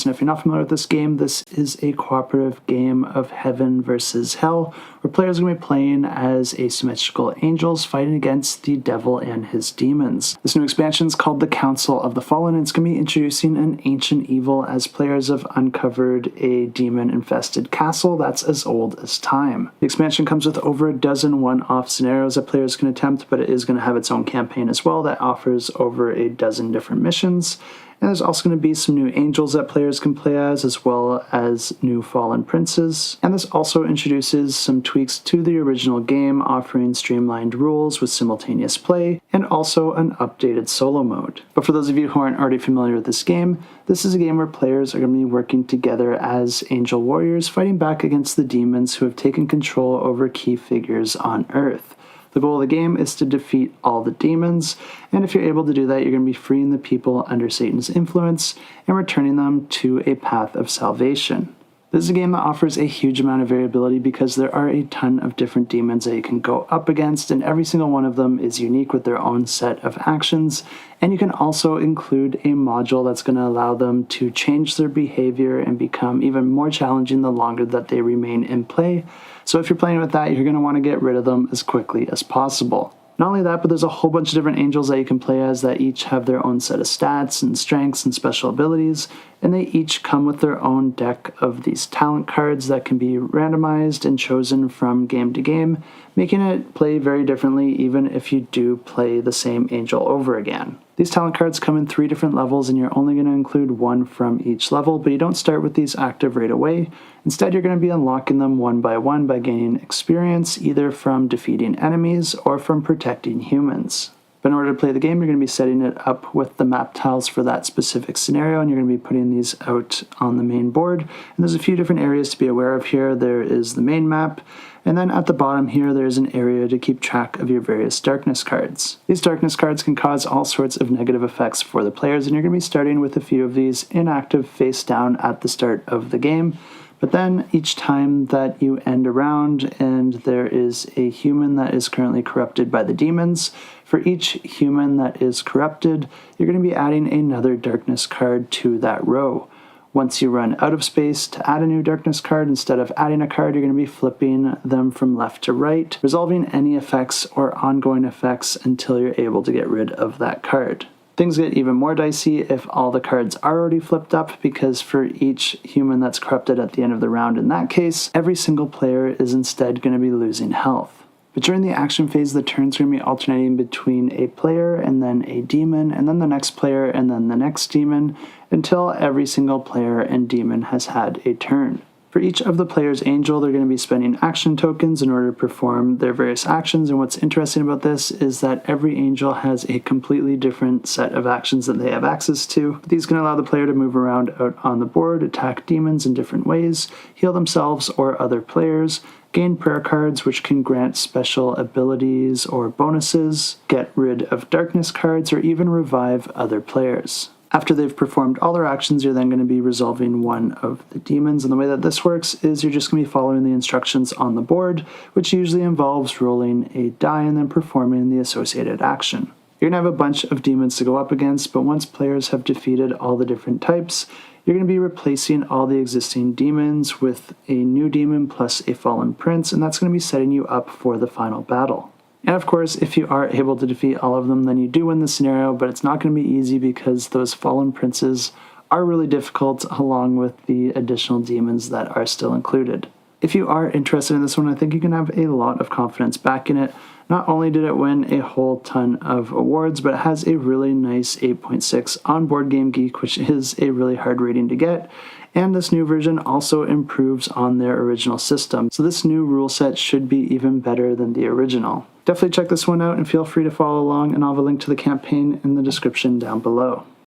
And if you're not familiar with this game, this is a cooperative game of heaven versus hell, where players are going to be playing as asymmetrical angels fighting against the devil and his demons. This new expansion is called the Council of the Fallen, and it's going to be introducing an ancient evil as players have uncovered a demon-infested castle that's as old as time. The expansion comes with over a dozen one-off scenarios that players can attempt, but it is going to have its own campaign as well that offers over a dozen different missions. And there's also going to be some new angels that players can play as well as new fallen princes. And this also introduces some tweaks to the original game, offering streamlined rules with simultaneous play, and also an updated solo mode. But for those of you who aren't already familiar with this game, this is a game where players are going to be working together as angel warriors, fighting back against the demons who have taken control over key figures on Earth. The goal of the game is to defeat all the demons, and if you're able to do that, you're going to be freeing the people under Satan's influence and returning them to a path of salvation. This is a game that offers a huge amount of variability because there are a ton of different demons that you can go up against, and every single one of them is unique with their own set of actions. And you can also include a module that's going to allow them to change their behavior and become even more challenging the longer that they remain in play. So if you're playing with that, you're going to want to get rid of them as quickly as possible. Not only that, but there's a whole bunch of different angels that you can play as that each have their own set of stats and strengths and special abilities, and they each come with their own deck of these talent cards that can be randomized and chosen from game to game, making it play very differently even if you do play the same angel over again. These talent cards come in 3 different levels, and you're only going to include 1 from each level, but you don't start with these active right away. Instead, you're going to be unlocking them one by gaining experience, either from defeating enemies or from protecting humans. But in order to play the game, you're going to be setting it up with the map tiles for that specific scenario, and you're going to be putting these out on the main board. And there's a few different areas to be aware of here. There is the main map, and then at the bottom here, there's an area to keep track of your various darkness cards. These darkness cards can cause all sorts of negative effects for the players, and you're going to be starting with a few of these inactive face down at the start of the game. But then each time that you end a round and there is a human that is currently corrupted by the demons, for each human that is corrupted, you're going to be adding another darkness card to that row. Once you run out of space to add a new darkness card, instead of adding a card, you're going to be flipping them from left to right, resolving any effects or ongoing effects until you're able to get rid of that card. Things get even more dicey if all the cards are already flipped up, because for each human that's corrupted at the end of the round in that case, every single player is instead going to be losing health. But during the action phase, the turns are going to be alternating between a player and then a demon, and then the next player and then the next demon, until every single player and demon has had a turn. For each of the player's angel, they're going to be spending action tokens in order to perform their various actions, and what's interesting about this is that every angel has a completely different set of actions that they have access to. These can allow the player to move around out on the board, attack demons in different ways, heal themselves or other players, gain prayer cards which can grant special abilities or bonuses, get rid of darkness cards, or even revive other players. After they've performed all their actions, you're then going to be resolving one of the demons, and the way that this works is you're just going to be following the instructions on the board, which usually involves rolling a die and then performing the associated action. You're going to have a bunch of demons to go up against, but once players have defeated all the different types, you're going to be replacing all the existing demons with a new demon plus a fallen prince, and that's going to be setting you up for the final battle. And of course, if you are able to defeat all of them, then you do win the scenario, but it's not going to be easy because those fallen princes are really difficult, along with the additional demons that are still included. If you are interested in this one, I think you can have a lot of confidence back in it. Not only did it win a whole ton of awards, but it has a really nice 8.6 on Board Game Geek, which is a really hard rating to get. And this new version also improves on their original system. So this new rule set should be even better than the original. Definitely check this one out and feel free to follow along, and I'll have a link to the campaign in the description down below.